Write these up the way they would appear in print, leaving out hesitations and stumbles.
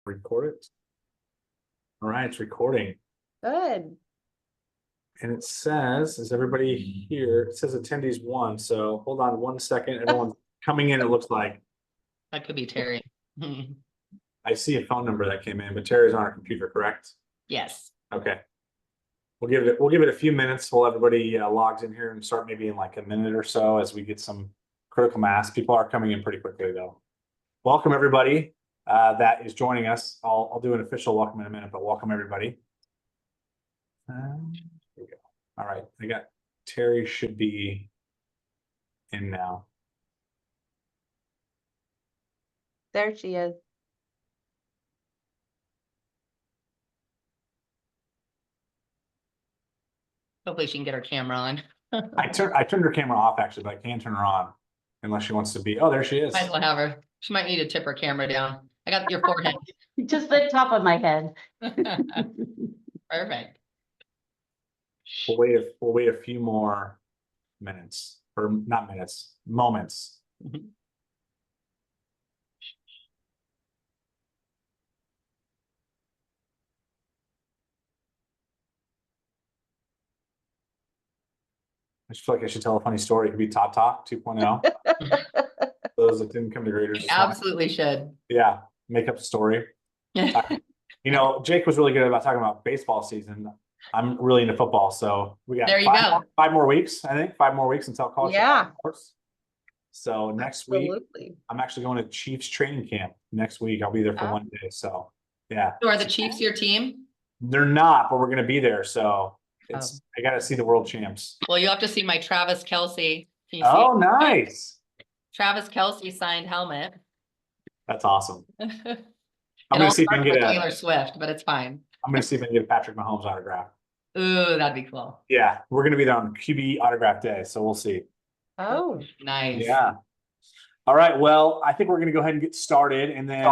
Record it. All right, it's recording. Good. And it says, is everybody here? It says attendees 1. So hold on 1 second. Everyone's coming in, it looks like. That could be Terry. I see a phone number that came in, but Terry's on our computer, correct? Yes. Okay. We'll give it a few minutes while everybody logs in here and start maybe in like a minute or so as we get some critical mass. People are coming in pretty quickly though. Welcome everybody that is joining us. I'll do an official welcome in a minute, but welcome everybody. Here we go. All right, I got Terry should be in now. There she is. Hopefully she can get her camera on. I turned her camera off actually, but I can turn her on unless she wants to be. Oh, there she is. Might as well have her. She might need to tip her camera down. I got your forehead. Just the top of my head. Perfect. We'll wait a few more minutes, or not minutes, moments. I just feel like I should tell a funny story. It could be Top Talk 2.0. Those that didn't come to graders. Absolutely should. Yeah, make up a story. You know, Jake was really good about talking about baseball season. I'm really into football, so we got There you go. 5 more weeks. I think 5 more weeks until college. Yeah. So next week, Absolutely. I'm actually going to Chiefs training camp next week. I'll be there for 1 day. So yeah. So are the Chiefs your team? They're not, but we're going to be there. So it's I got to see the world champs. Well, you have to see my Travis Kelce. Can you Oh, see? nice. Travis Kelce signed helmet. That's awesome. I'm I'm going to see if I can get Taylor Swift, but it's fine. I'm going to see if I can get a Patrick Mahomes autograph. Ooh, that'd be cool. Yeah, we're going to be there on QB autograph day, so we'll see. Oh, Nice. Yeah. All right. Well, I think we're going to go ahead and get started. And then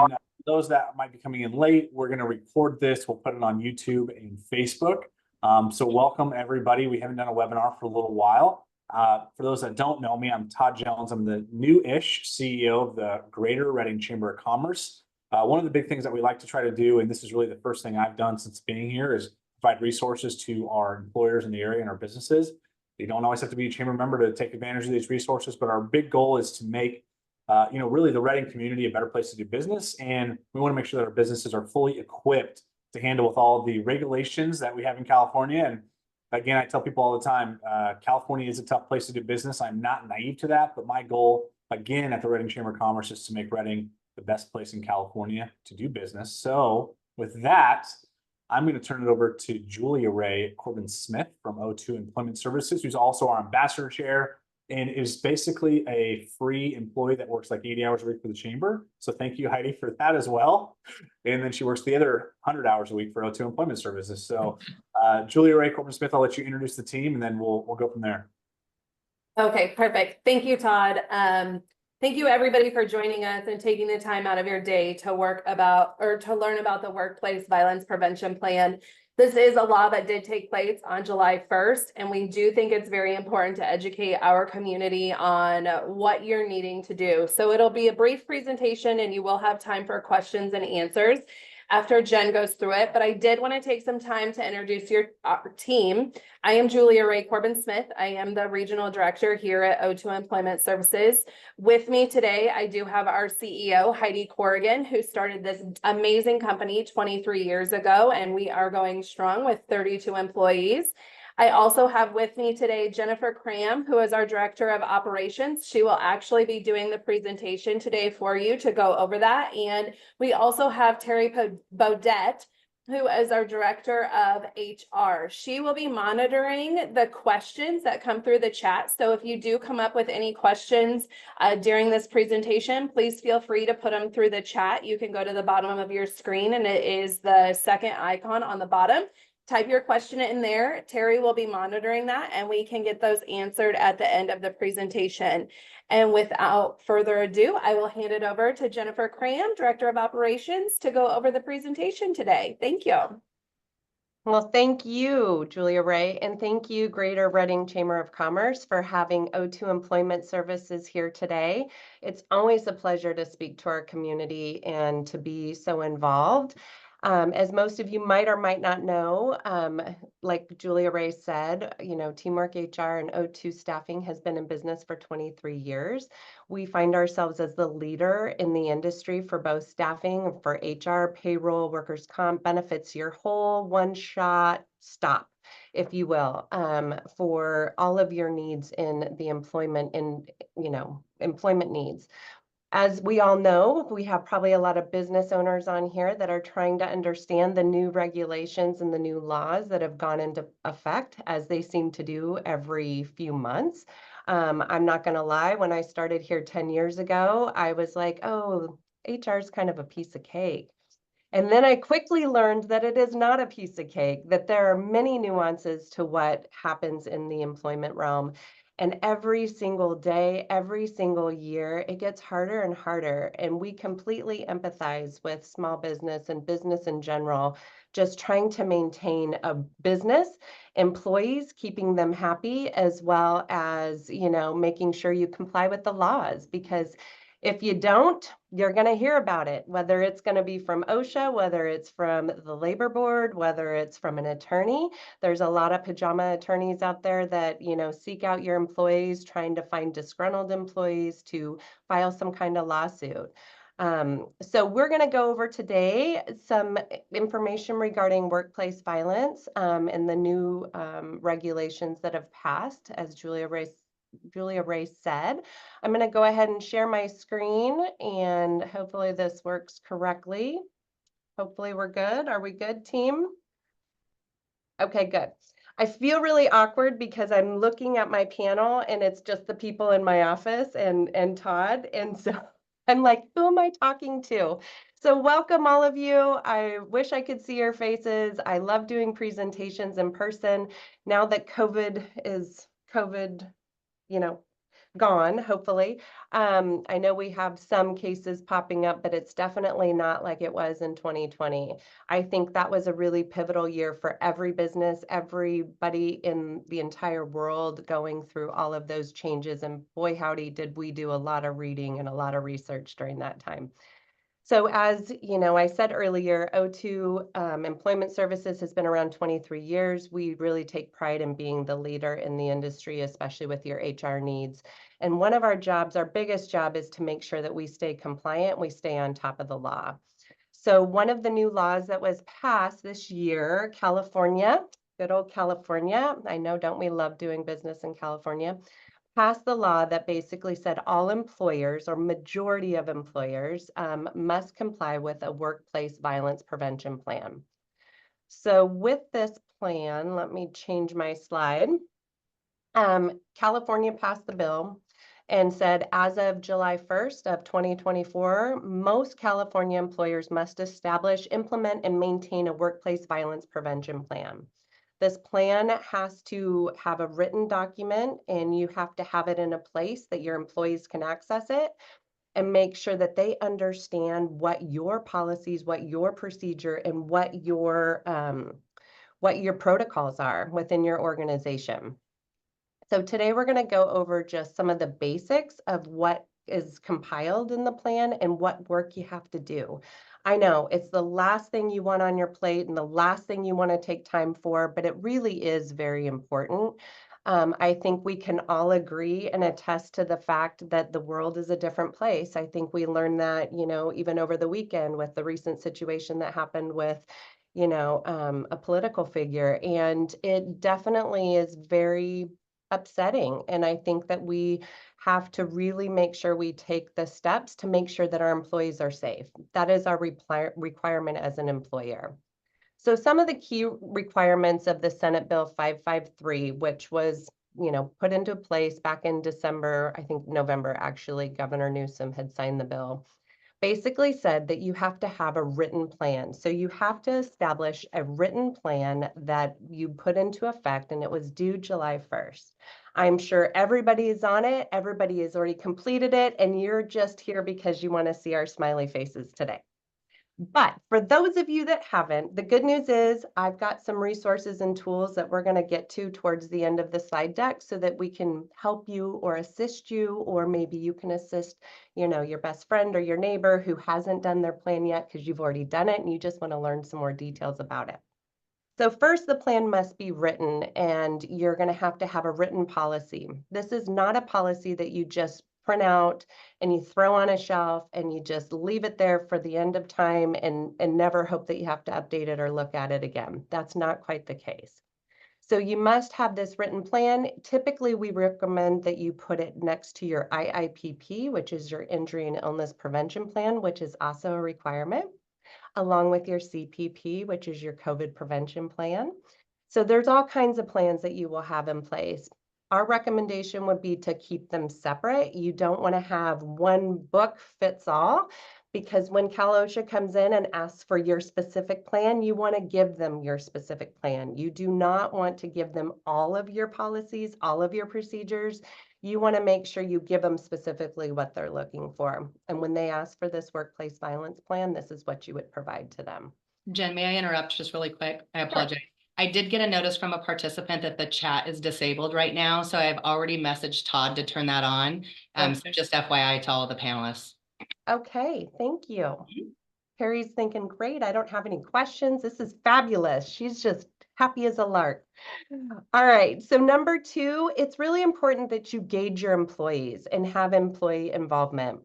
those that might be coming in late, we're going to record this. We'll put it on YouTube and Facebook. So welcome everybody. We haven't done a webinar for a little while. For those that don't know me, I'm Todd Jones. I'm the new-ish CEO of the Greater Reading Chamber of Commerce. One of the big things that we like to try to do, and this is really the first thing I've done since being here, is provide resources to our employers in the area and our businesses. You don't always have to be a chamber member to take advantage of these resources, but our big goal is to make really the Reading community a better place to do business. And we want to make sure that our businesses are fully equipped to handle with all the regulations that we have in California. And again, I tell people all the time, California is a tough place to do business. I'm not naive to that, but my goal, again, at the Reading Chamber of Commerce is to make Reading the best place in California to do business. So with that, I'm going to turn it over to Julia Ray Corbin-Smith from O2 Employment Services, who's also our ambassador chair and is basically a free employee that works like 80 hours a week for the chamber. So thank you, Heidi, for that as well. And then she works the other 100 hours a week for O2 Employment Services. So Julia Ray Corbin-Smith, I'll let you introduce the team and then we'll go from there. Okay, perfect. Thank you, Todd. Thank you everybody for joining us and taking the time out of your day to learn about the Workplace Violence Prevention Plan. This is a law that did take place on July 1st, and we do think it's very important to educate our community on what you're needing to do. So it'll be a brief presentation and you will have time for questions and answers after Jen goes through it, but I did want to take some time to introduce your team. I am Julia Ray Corbin-Smith. I am the Regional Director here at O2 Employment Services. With me today, I do have our CEO, Heidi Corrigan, who started this amazing company 23 years ago, and we are going strong with 32 employees. I also have with me today Jennifer Cram, who is our Director of Operations. She will actually be doing the presentation today for you to go over that. And we also have Terry Bodette, who is our Director of HR. She will be monitoring the questions that come through the chat. So if you do come up with any questions during this presentation, please feel free to put them through the chat. You can go to the bottom of your screen and it is the second icon on the bottom. Type your question in there. Terry will be monitoring that and we can get those answered at the end of the presentation. And without further ado, I will hand it over to Jennifer Cram, Director of Operations, to go over the presentation today. Thank you. Well, thank you, Julia Ray, and thank you, Greater Reading Chamber of Commerce, for having O2 Employment Services here today. It's always a pleasure to speak to our community and to be so involved. As most of you might or might not know, like Julia Ray said, Teamwork HR and O2 Staffing has been in business for 23 years. We find ourselves as the leader in the industry for both staffing, for HR, payroll, workers' comp, benefits, your whole one-shot stop, if you will, for all of your needs in the employment needs. As we all know, we have probably a lot of business owners on here that are trying to understand the new regulations and the new laws that have gone into effect, as they seem to do every few months. I'm not going to lie, when I started here 10 years ago, I was like, oh, HR is kind of a piece of cake. And then I quickly learned that it is not a piece of cake, that there are many nuances to what happens in the employment realm. And every single day, every single year, it gets harder and harder. And we completely empathize with small business and business in general, just trying to maintain a business, employees, keeping them happy, as well as, making sure you comply with the laws. Because if you don't, you're going to hear about it, whether it's going to be from OSHA, whether it's from the labor board, whether it's from an attorney. There's a lot of pajama attorneys out there that, seek out your employees, trying to find disgruntled employees to file some kind of lawsuit. So we're going to go over today some information regarding workplace violence and the new regulations that have passed, as Julia Ray said. I'm going to go ahead and share my screen, and hopefully this works correctly. Hopefully we're good. Are we good, team? Okay, good. I feel really awkward because I'm looking at my panel and it's just the people in my office and Todd. And so I'm like, who am I talking to? So welcome all of you. I wish I could see your faces. I love doing presentations in person. Now that COVID is gone, hopefully. I know we have some cases popping up, but it's definitely not like it was in 2020. I think that was a really pivotal year for every business, everybody in the entire world going through all of those changes. And boy, howdy, did we do a lot of reading and a lot of research during that time. So as I said earlier, O2 Employment Services has been around 23 years. We really take pride in being the leader in the industry, especially with your HR needs. And one of our jobs, our biggest job, is to make sure that we stay compliant, we stay on top of the law. So one of the new laws that was passed this year, California, good old California, I know, don't we love doing business in California, passed the law that basically said all employers, or majority of employers, must comply with a workplace violence prevention plan. So with this plan, let me change my slide. California passed the bill and said, as of July 1st of 2024, most California employers must establish, implement, and maintain a workplace violence prevention plan. This plan has to have a written document, and you have to have it in a place that your employees can access it and make sure that they understand what your policies, what your procedure, and what your protocols are within your organization. So today we're going to go over just some of the basics of what is compiled in the plan and what work you have to do. I know it's the last thing you want on your plate and the last thing you want to take time for, but it really is very important. I think we can all agree and attest to the fact that the world is a different place. I think we learned that, even over the weekend with the recent situation that happened with, a political figure. And it definitely is very upsetting. And I think that we have to really make sure we take the steps to make sure that our employees are safe. That is our requirement as an employer. So some of the key requirements of the Senate Bill 553, which was, put into place back in December, I think November, actually, Governor Newsom had signed the bill, basically said that you have to have a written plan. So you have to establish a written plan that you put into effect, and it was due July 1st. I'm sure everybody is on it. Everybody has already completed it, and you're just here because you want to see our smiley faces today. But for those of you that haven't, the good news is I've got some resources and tools that we're going to get to towards the end of the slide deck so that we can help you or assist you, or maybe you can assist, your best friend or your neighbor who hasn't done their plan yet because you've already done it and you just want to learn some more details about it. So first, the plan must be written, and you're going to have a written policy. This is not a policy that you just print out and you throw on a shelf and you just leave it there for the end of time and never hope that you have to update it or look at it again. That's not quite the case. So you must have this written plan. Typically, we recommend that you put it next to your IIPP, which is your Injury and Illness Prevention Plan, which is also a requirement, along with your CPP, which is your COVID prevention plan. So there's all kinds of plans that you will have in place. Our recommendation would be to keep them separate. You don't want to have one book fits all, because when Cal OSHA comes in and asks for your specific plan, you want to give them your specific plan. You do not want to give them all of your policies, all of your procedures. You want to make sure you give them specifically what they're looking for. And when they ask for this workplace violence plan, this is what you would provide to them. Jen, may I interrupt just really quick? I apologize. I did get a notice from a participant that the chat is disabled right now, so I've already messaged Todd to turn that on. So just FYI to all the panelists. Okay, thank you. Carrie's thinking, great, I don't have any questions. This is fabulous. She's just happy as a lark. All right, so number 2, it's really important that you gauge your employees and have employee involvement.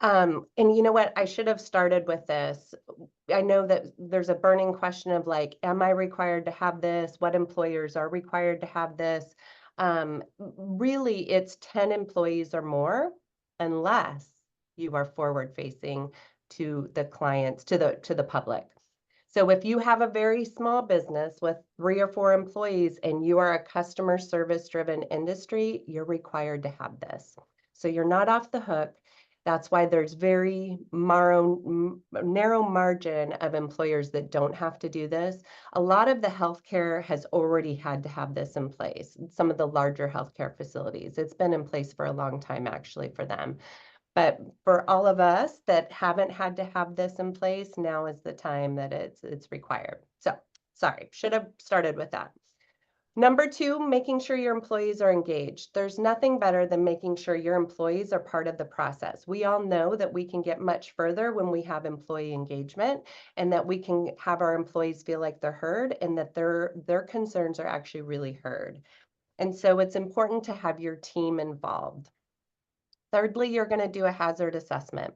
And you know what? I should have started with this. I know that there's a burning question of like, am I required to have this? What employers are required to have this? Really, it's 10 employees or more, unless you are forward facing to the clients, to the public. So if you have a very small business with 3 or 4 employees and you are a customer service driven industry, you're required to have this. So you're not off the hook. That's why there's very narrow margin of employers that don't have to do this. A lot of the healthcare has already had to have this in place. Some of the larger healthcare facilities, it's been in place for a long time actually for them. But for all of us that haven't had to have this in place, now is the time that it's required. So, sorry, should have started with that. Number 2, making sure your employees are engaged. There's nothing better than making sure your employees are part of the process. We all know that we can get much further when we have employee engagement, and that we can have our employees feel like they're heard and that their concerns are actually really heard. And so it's important to have your team involved. Thirdly, you're going to do a hazard assessment.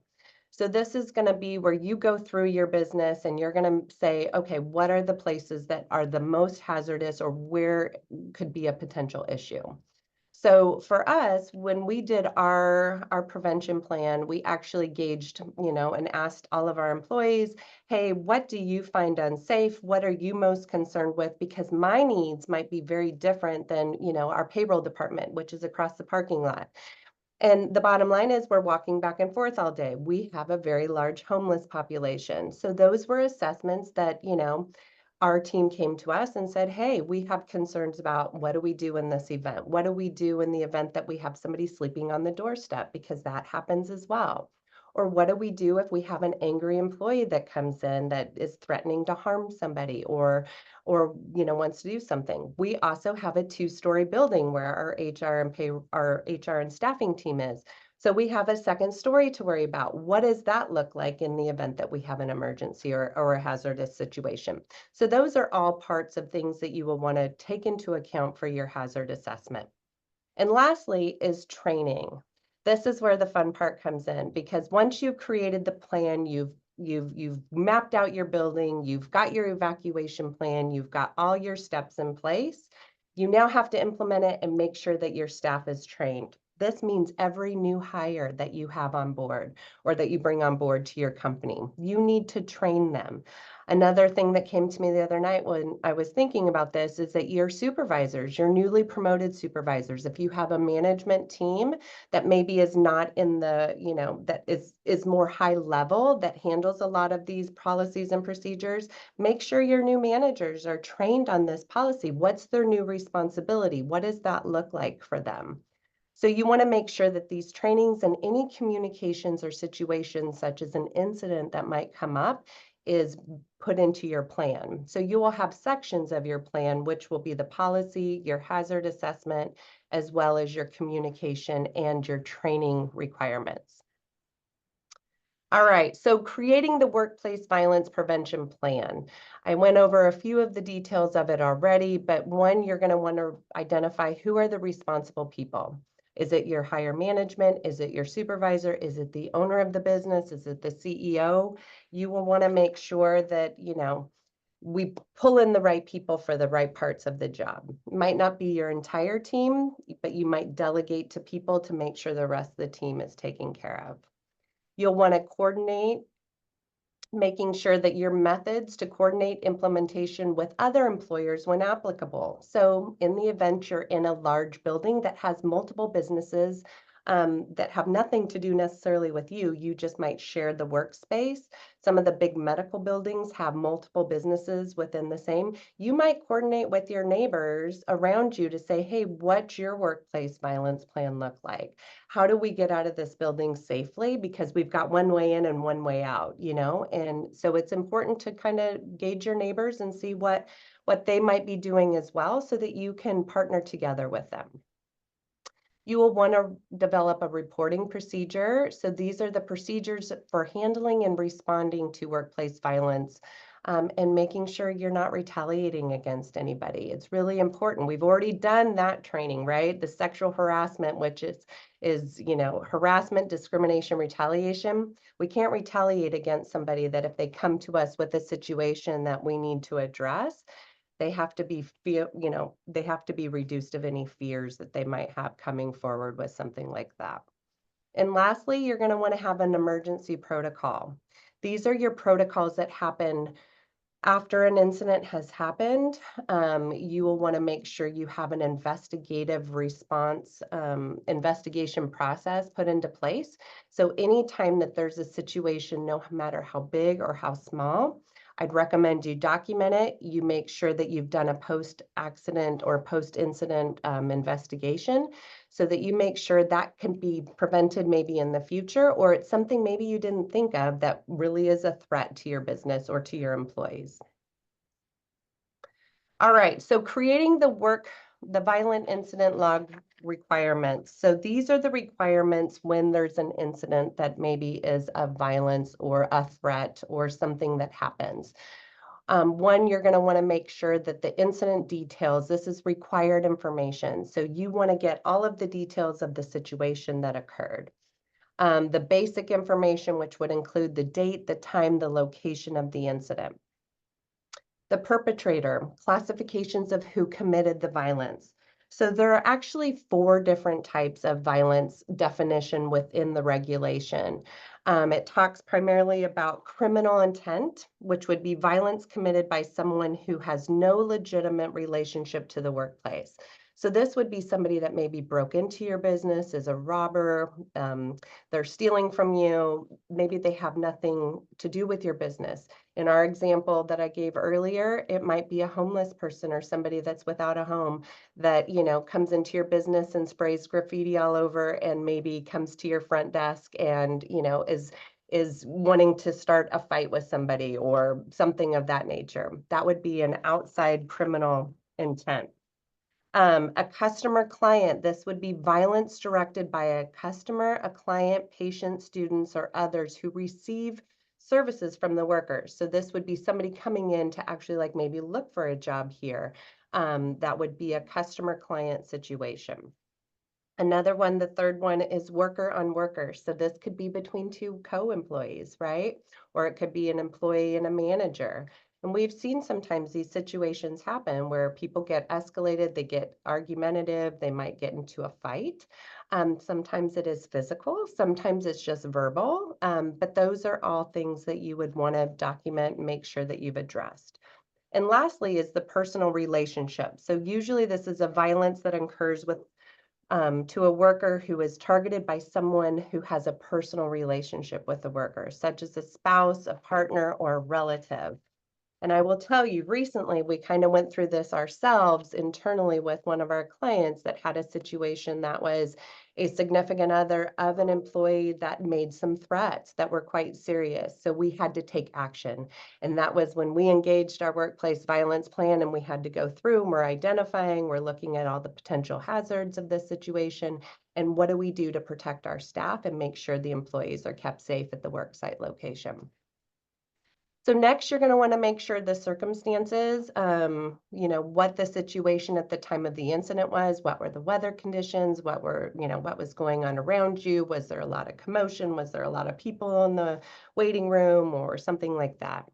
So this is going to be where you go through your business and you're going to say, okay, what are the places that are the most hazardous or where could be a potential issue? So for us, when we did our prevention plan, we actually gauged, and asked all of our employees, hey, what do you find unsafe? What are you most concerned with? Because my needs might be very different than, our payroll department, which is across the parking lot. And the bottom line is we're walking back and forth all day. We have a very large homeless population. So those were assessments that, our team came to us and said, hey, we have concerns about what do we do in this event? What do we do in the event that we have somebody sleeping on the doorstep? Because that happens as well. Or what do we do if we have an angry employee that comes in that is threatening to harm somebody or wants to do something? We also have a 2-story building where our HR and staffing team is. So we have a second story to worry about. What does that look like in the event that we have an emergency or a hazardous situation? So those are all parts of things that you will want to take into account for your hazard assessment. And lastly is training. This is where the fun part comes in, because once you've created the plan, you've mapped out your building, you've got your evacuation plan, you've got all your steps in place, you now have to implement it and make sure that your staff is trained. This means every new hire that you have on board or that you bring on board to your company, you need to train them. Another thing that came to me the other night when I was thinking about this is that your supervisors, your newly promoted supervisors, if you have a management team that maybe is not in the, that is more high level, that handles a lot of these policies and procedures, make sure your new managers are trained on this policy. What's their new responsibility? What does that look like for them? So you want to make sure that these trainings and any communications or situations such as an incident that might come up is put into your plan. So you will have sections of your plan, which will be the policy, your hazard assessment, as well as your communication and your training requirements. All right, so creating the workplace violence prevention plan. I went over a few of the details of it already, but one, you're going to want to identify who are the responsible people. Is it your higher management? Is it your supervisor? Is it the owner of the business? Is it the CEO? You will want to make sure that, we pull in the right people for the right parts of the job. It might not be your entire team, but you might delegate to people to make sure the rest of the team is taken care of. You'll want to coordinate, making sure that your methods to coordinate implementation with other employers when applicable. So in the event you're in a large building that has multiple businesses that have nothing to do necessarily with you, you just might share the workspace. Some of the big medical buildings have multiple businesses within the same. You might coordinate with your neighbors around you to say, hey, what's your workplace violence plan look like? How do we get out of this building safely? Because we've got one way in and one way out, and so it's important to kind of gauge your neighbors and see what they might be doing as well so that you can partner together with them. You will want to develop a reporting procedure. So these are the procedures for handling and responding to workplace violence. And making sure you're not retaliating against anybody. It's really important. We've already done that training, right? The sexual harassment, which is harassment, discrimination, retaliation. We can't retaliate against somebody that if they come to us with a situation that we need to address, they have to be they have to be reduced of any fears that they might have coming forward with something like that. And lastly, you're going to want to have an emergency protocol. These are your protocols that happen after an incident has happened. You will want to make sure you have an investigative response, investigation process put into place. So anytime that there's a situation, no matter how big or how small, I'd recommend you document it. You make sure that you've done a post-accident or post-incident investigation so that you make sure that can be prevented maybe in the future, or it's something maybe you didn't think of that really is a threat to your business or to your employees. All right, so creating the violent incident log requirements. So these are the requirements when there's an incident that maybe is of violence or a threat or something that happens. One, you're going to want to make sure that the incident details, this is required information. So you want to get all of the details of the situation that occurred. The basic information, which would include the date, the time, the location of the incident. The perpetrator, classifications of who committed the violence. So there are actually 4 different types of violence definition within the regulation. It talks primarily about criminal intent, which would be violence committed by someone who has no legitimate relationship to the workplace. So this would be somebody that maybe broke into your business, is a robber, they're stealing from you, maybe they have nothing to do with your business. In our example that I gave earlier, it might be a homeless person or somebody that's without a home that, comes into your business and sprays graffiti all over and maybe comes to your front desk and, is wanting to start a fight with somebody or something of that nature. That would be an outside criminal intent. A customer client, this would be violence directed by a customer, a client, patient, students, or others who receive services from the workers. So this would be somebody coming in to actually maybe look for a job here. That would be a customer client situation. Another one, the third one, is worker on worker. So this could be between 2 co-employees, right? Or it could be an employee and a manager. And we've seen sometimes these situations happen where people get escalated, they get argumentative, they might get into a fight. Sometimes it is physical, sometimes it's just verbal, but those are all things that you would want to document and make sure that you've addressed. And lastly is the personal relationship. So usually this is a violence that occurs to a worker who is targeted by someone who has a personal relationship with the worker, such as a spouse, a partner, or a relative. And I will tell you, recently, we kind of went through this ourselves internally with one of our clients that had a situation that was a significant other of an employee that made some threats that were quite serious. So we had to take action. And that was when we engaged our workplace violence plan, and we had to go through, and we're identifying, we're looking at all the potential hazards of this situation. And what do we do to protect our staff and make sure the employees are kept safe at the worksite location? So next, you're going to want to make sure the circumstances, what the situation at the time of the incident was, what were the weather conditions, what was going on around you? Was there a lot of commotion? Was there a lot of people in the waiting room or something like that?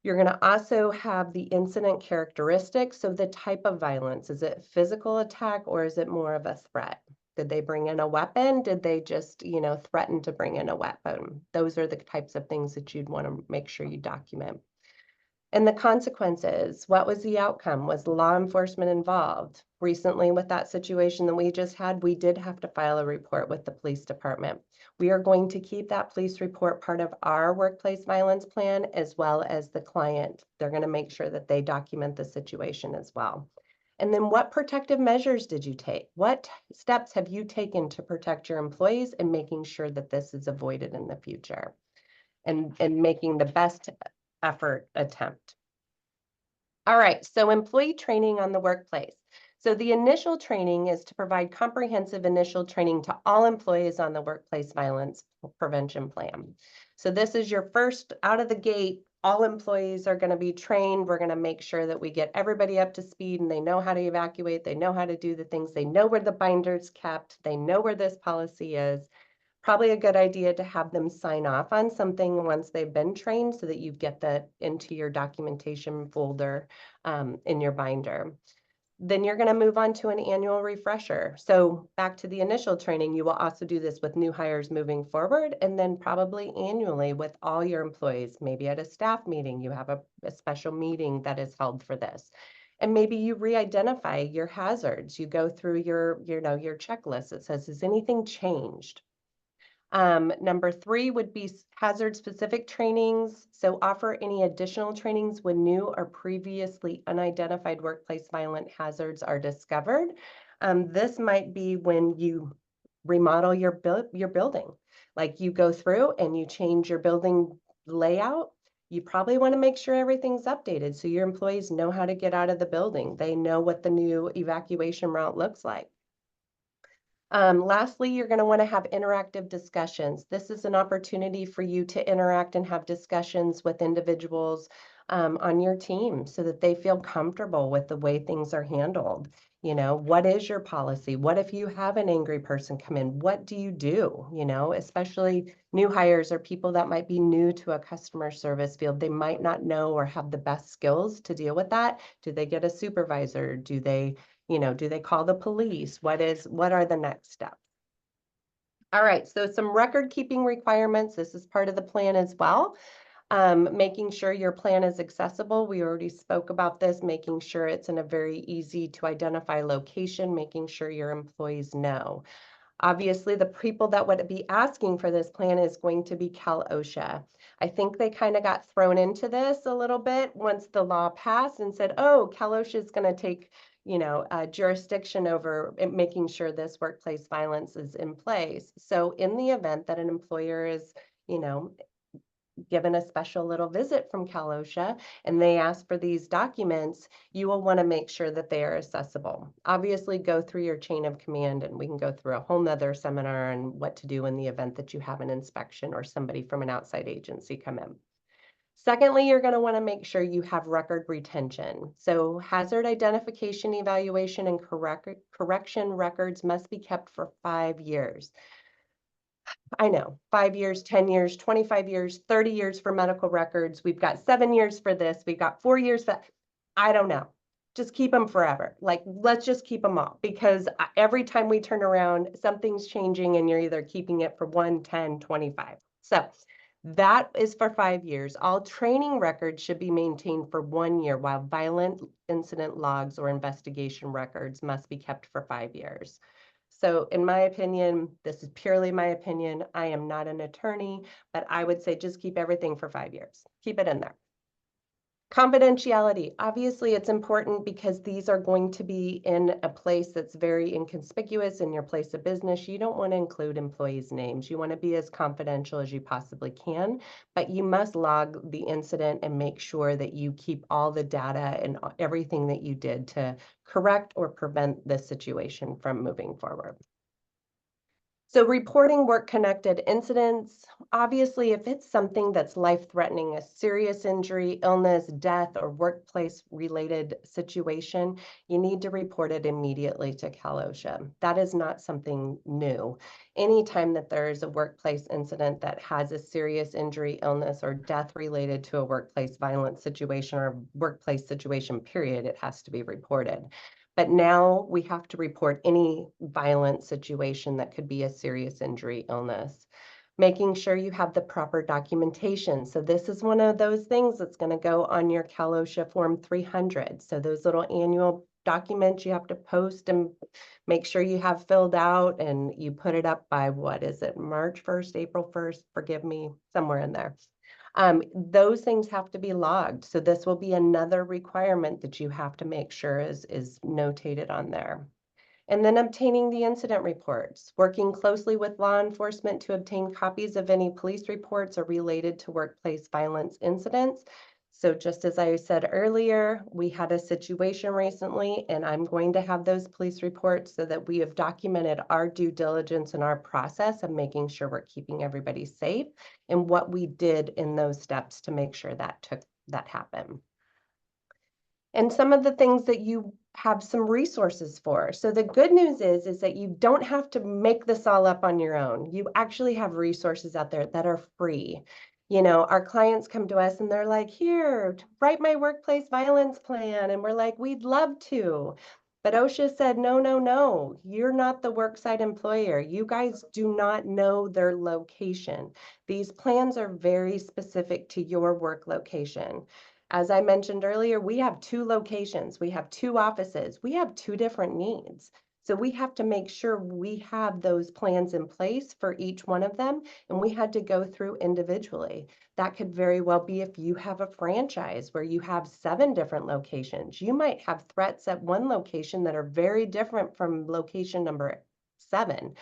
You're going to also have the incident characteristics. So the type of violence, is it physical attack or is it more of a threat? Did they bring in a weapon? Did they just, threaten to bring in a weapon? Those are the types of things that you'd want to make sure you document. And the consequences, what was the outcome? Was law enforcement involved? Recently, with that situation that we just had, we did have to file a report with the police department. We are going to keep that police report part of our workplace violence plan as well as the client. They're going to make sure that they document the situation as well. And then what protective measures did you take? What steps have you taken to protect your employees and making sure that this is avoided in the future and making the best effort attempt? All right, so employee training on the workplace. So the initial training is to provide comprehensive initial training to all employees on the workplace violence prevention plan. So this is your first out of the gate. All employees are going to be trained. We're going to make sure that we get everybody up to speed and they know how to evacuate. They know how to do the things. They know where the binder's kept. They know where this policy is. Probably a good idea to have them sign off on something once they've been trained so that you get that into your documentation folder in your binder. Then you're going to move on to an annual refresher. So back to the initial training, you will also do this with new hires moving forward, and then probably annually with all your employees. Maybe at a staff meeting, you have a special meeting that is held for this. And maybe you re-identify your hazards. You go through your checklist. It says, has anything changed? Number 3 would be hazard specific trainings. So offer any additional trainings when new or previously unidentified workplace violent hazards are discovered. This might be when you remodel your building, like you go through and you change your building layout. You probably want to make sure everything's updated so your employees know how to get out of the building. They know what the new evacuation route looks like. Lastly, you're going to want to have interactive discussions. This is an opportunity for you to interact and have discussions with individuals on your team so that they feel comfortable with the way things are handled. What is your policy? What if you have an angry person come in? What do you do? Especially new hires or people that might be new to a customer service field. They might not know or have the best skills to deal with that. Do they get a supervisor? Do they call the police? What are the next steps? All right, so some record keeping requirements. This is part of the plan as well. Making sure your plan is accessible. We already spoke about this, making sure it's in a very easy to identify location, making sure your employees know. Obviously, the people that would be asking for this plan is going to be Cal OSHA. I think they kind of got thrown into this a little bit once the law passed and said, oh, Cal OSHA is going to take, jurisdiction over making sure this workplace violence is in place. So in the event that an employer is, given a special little visit from Cal OSHA and they ask for these documents, you will want to make sure that they are accessible. Obviously, go through your chain of command, and we can go through a whole nother seminar on what to do in the event that you have an inspection or somebody from an outside agency come in. Secondly, you're going to want to make sure you have record retention. So hazard identification, evaluation, and correction records must be kept for 5 years. I know, 5 years, 10 years, 25 years, 30 years for medical records. We've got 7 years for this. We've got 4 years for, I don't know. Just keep them forever. Like, let's just keep them all, because every time we turn around, something's changing and you're either keeping it for 1, 10, 25. So that is for 5 years. All training records should be maintained for 1 year, while violent incident logs or investigation records must be kept for 5 years. So in my opinion, this is purely my opinion. I am not an attorney, but I would say just keep everything for 5 years. Keep it in there. Confidentiality. Obviously, it's important because these are going to be in a place that's very inconspicuous in your place of business. You don't want to include employees' names. You want to be as confidential as you possibly can, but you must log the incident and make sure that you keep all the data and everything that you did to correct or prevent this situation from moving forward. So reporting work-connected incidents, obviously, if it's something that's life-threatening, a serious injury, illness, death, or workplace-related situation, you need to report it immediately to OSHA. That is not something new. Anytime that there's a workplace incident that has a serious injury, illness, or death related to a workplace violence situation or workplace situation, period, it has to be reported. But now we have to report any violent situation that could be a serious injury, illness. Making sure you have the proper documentation. So this is one of those things that's going to go on your OSHA Form 300. So those little annual documents you have to post and make sure you have filled out, and you put it up by, what is it, March 1st, April 1st, forgive me, somewhere in there. Those things have to be logged. So this will be another requirement that you have to make sure is notated on there. And then obtaining the incident reports, working closely with law enforcement to obtain copies of any police reports or related to workplace violence incidents. So just as I said earlier, we had a situation recently, and I'm going to have those police reports so that we have documented our due diligence and our process of making sure we're keeping everybody safe and what we did in those steps to make sure that happened. And some of the things that you have some resources for. So the good news is that you don't have to make this all up on your own. You actually have resources out there that are free. You know, our clients come to us and they're like, here, write my workplace violence plan. And we're like, we'd love to. But OSHA said, no, no, no, you're not the worksite employer. You guys do not know their location. These plans are very specific to your work location. As I mentioned earlier, we have 2 locations, we have 2 offices, we have 2 different needs. So we have to make sure we have those plans in place for each one of them, and we had to go through individually. That could very well be if you have a franchise where you have 7 different locations. You might have threats at one location that are very different from location number 7.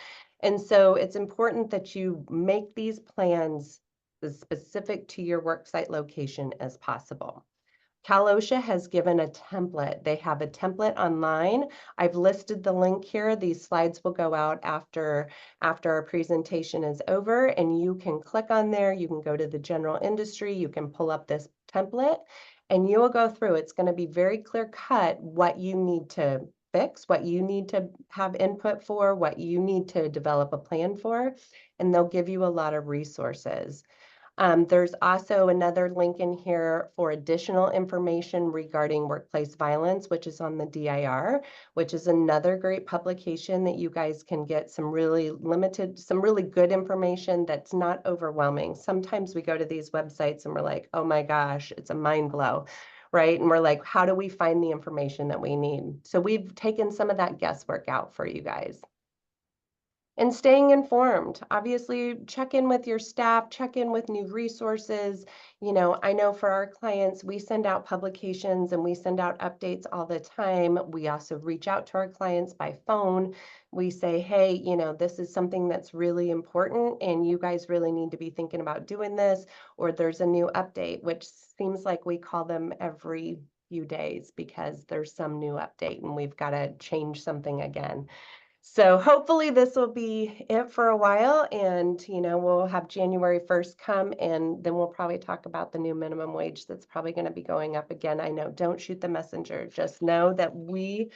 And so it's important that you make these plans as specific to your worksite location as possible. OSHA has given a template. They have a template online. I've listed the link here. These slides will go out after our presentation is over, and you can click on there. You can go to the general industry. You can pull up this template, and you will go through. It's going to be very clear cut what you need to fix, what you need to have input for, what you need to develop a plan for, and they'll give you a lot of resources. There's also another link in here for additional information regarding workplace violence, which is on the DIR, which is another great publication that you guys can get some really good information that's not overwhelming. Sometimes we go to these websites and we're like, oh my gosh, it's a mind blow, right? And we're like, how do we find the information that we need? So we've taken some of that guesswork out for you guys. And staying informed, obviously check in with your staff, check in with new resources. You know, I know for our clients, we send out publications and we send out updates all the time. We also reach out to our clients by phone. We say, hey, you know, this is something that's really important and you guys really need to be thinking about doing this, or there's a new update, which seems like we call them every few days because there's some new update and we've got to change something again. So hopefully this will be it for a while, and you know, we'll have January 1st come, and then we'll probably talk about the new minimum wage that's probably going to be going up again. I know, don't shoot the messenger. Just know that we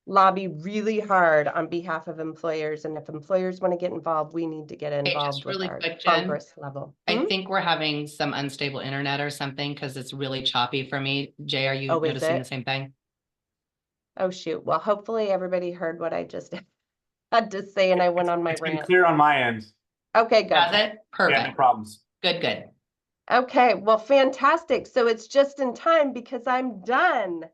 lobby really hard on behalf of employers, and if employers want to get involved, we need to get Hey, involved just with really our quick, Jen. Congress level. I think we're having some unstable internet or something because it's really choppy for me. Jay, are you Oh, is noticing it? the same thing? Oh, shoot. Well, hopefully everybody heard what I just had to say, and I went on my It's been rant. clear on my end. Okay, good. Has it? Yeah, no Perfect. problems. Good, good. Okay, well, fantastic. So it's just in time because I'm done.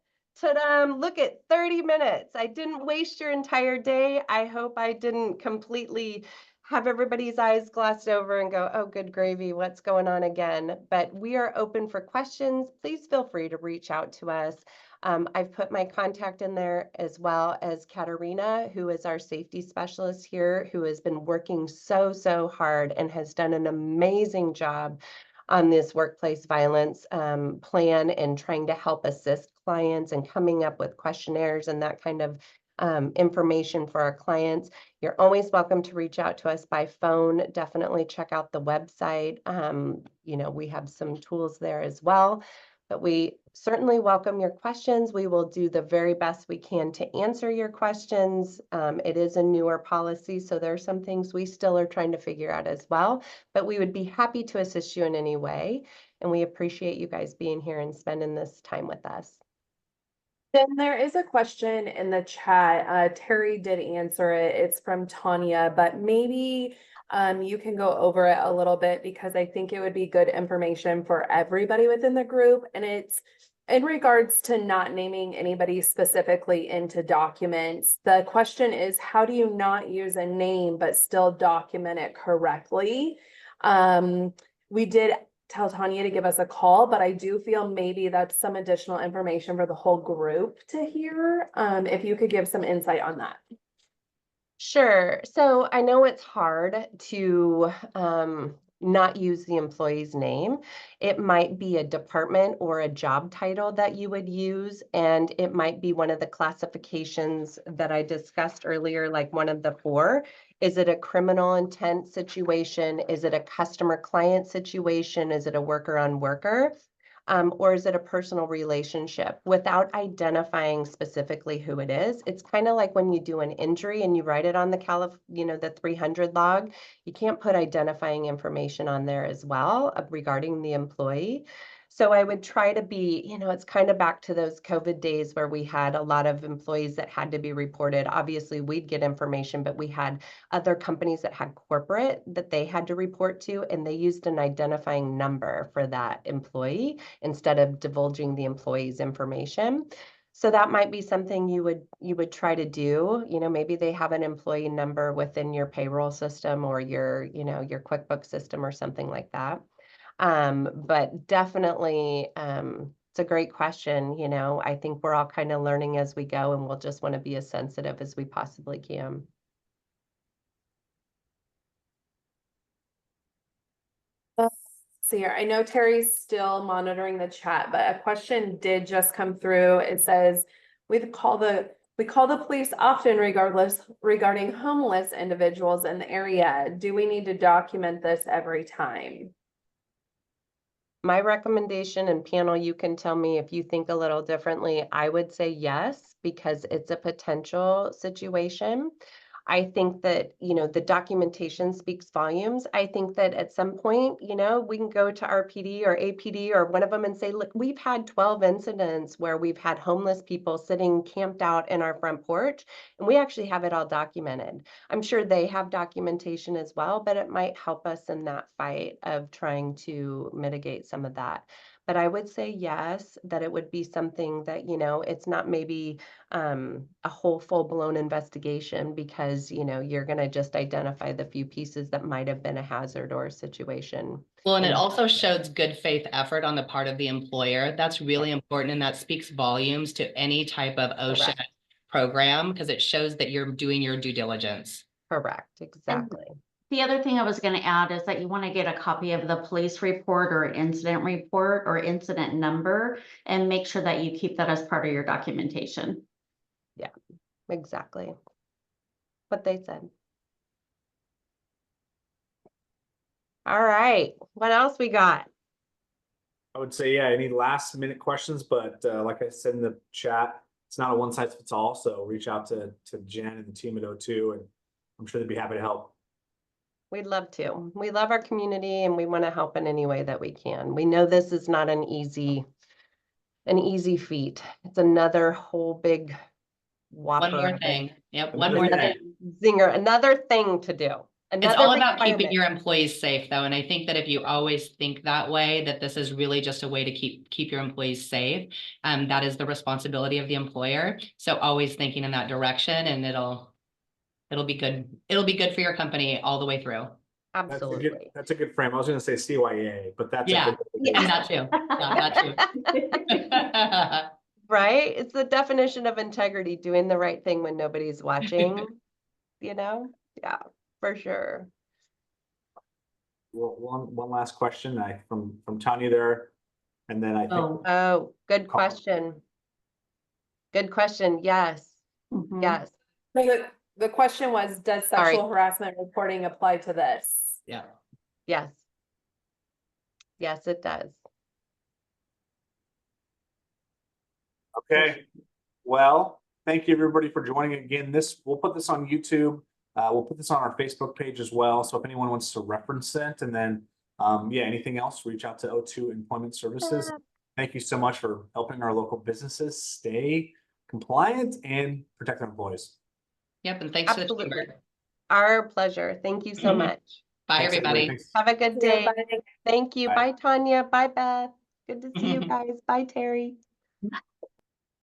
Ta-da, look at 30 minutes. I didn't waste your entire day. I hope I didn't completely have everybody's eyes glossed over and go, oh, good gravy, what's going on again? But we are open for questions. Please feel free to reach out to us. I've put my contact in there as well as Katerina, who is our safety specialist here, who has been working so hard and has done an amazing job on this workplace violence plan and trying to help assist clients and coming up with questionnaires and that kind of information for our clients. You're always welcome to reach out to us by phone. Definitely check out the website. We have some tools there as well, but we certainly welcome your questions. We will do the very best we can to answer your questions. It is a newer policy, so there are some things we still are trying to figure out as well, but we would be happy to assist you in any way. And we appreciate you guys being here and spending this time with us. Then there is a question in the chat. Terry did answer it. It's from Tanya, but maybe you can go over it a little bit because I think it would be good information for everybody within the group. And it's in regards to not naming anybody specifically into documents. The question is, how do you not use a name but still document it correctly? We did tell Tanya to give us a call, but I do feel maybe that's some additional information for the whole group to hear. If you could give some insight on that. Sure. So I know it's hard to not use the employee's name. It might be a department or a job title that you would use, and it might be one of the classifications that I discussed earlier, like one of the 4. Is it a criminal intent situation? Is it a customer client situation? Is it a worker on worker? Or is it a personal relationship without identifying specifically who it is? It's kind of like when you do an injury and you write it on the the 300 log. You can't put identifying information on there as well regarding the employee. So I would try to be, it's kind of back to those COVID days where we had a lot of employees that had to be reported. Obviously, we'd get information, but we had other companies that had corporate that they had to report to, and they used an identifying number for that employee instead of divulging the employee's information. So that might be something you would try to do. Maybe they have an employee number within your payroll system or your QuickBooks system or something like that. But definitely, it's a great question. I think we're all kind of learning as we go, and we'll just want to be as sensitive as we possibly can. See here, I know Terry's still monitoring the chat, but a question did just come through. It says, we call the police often regarding homeless individuals in the area. Do we need to document this every time? My recommendation, and panel, you can tell me if you think a little differently, I would say yes, because it's a potential situation. I think that, the documentation speaks volumes. I think that at some point, we can go to RPD or APD or one of them and say, look, we've had 12 incidents where we've had homeless people sitting camped out in our front porch, and we actually have it all documented. I'm sure they have documentation as well, but it might help us in that fight of trying to mitigate some of that. But I would say yes, that it would be something that, it's not maybe a whole full-blown investigation because, you're going to just identify the few pieces that might have been a hazard or a situation. Well, and it also shows good faith effort on the part of the employer. That's really important, and that speaks volumes to any type of OSHA program because it shows that you're doing your due diligence. Correct, exactly. The other thing I was going to add is that you want to get a copy of the police report or incident report or incident number and make sure that you keep that as part of your documentation. Yeah, exactly what they said. All right, what else we got? I would say, yeah, any last minute questions, but like I said in the chat, it's not a one size fits all. So reach out to Jen and the team at O2, and I'm sure they'd be happy to help. We'd love to. We love our community and we want to help in any way that we can. We know this is not an easy feat. It's another whole big whopper. One more thing. Yep. One Another more thing. thing. Zinger, another thing to do. It's all about keeping your employees safe though. And I think that if you always think that way, that this is really just a way to keep your employees safe. That is the responsibility of the employer. So always thinking in that direction, and it'll it'll be good. It'll be good for your company all the way through. Absolutely. That's a good frame. I was gonna say CYA, but that's. a Yeah. good- And that too. Yeah, that too. Right? It's the definition of integrity, doing the right thing when nobody's watching, you know? Yeah, for sure. Well, one last question from Tanya there, and then I think. Oh. Oh, good Call. question. Good question. Yes, Mhm. yes. The question was, does Sorry. sexual harassment reporting apply to this? Yeah. Yes. Yes, it does. Okay, well, thank you everybody for joining again. We'll put this on YouTube. We'll put this on our Facebook page as well. So if anyone wants to reference it, and then, yeah, anything else, reach out to O2 Employment Services. Thank you so much for helping our local businesses stay compliant and protect their employees. Yep. And thanks for the Absolutely. teamwork. Our pleasure. Thank you so Mhm. much. Bye, Thanks, everybody. everybody. Thanks. Have a good Yeah, day. bye. Thank you. Bye. Bye, Tanya. Bye, Beth. Good to see you guys. Bye, Terry.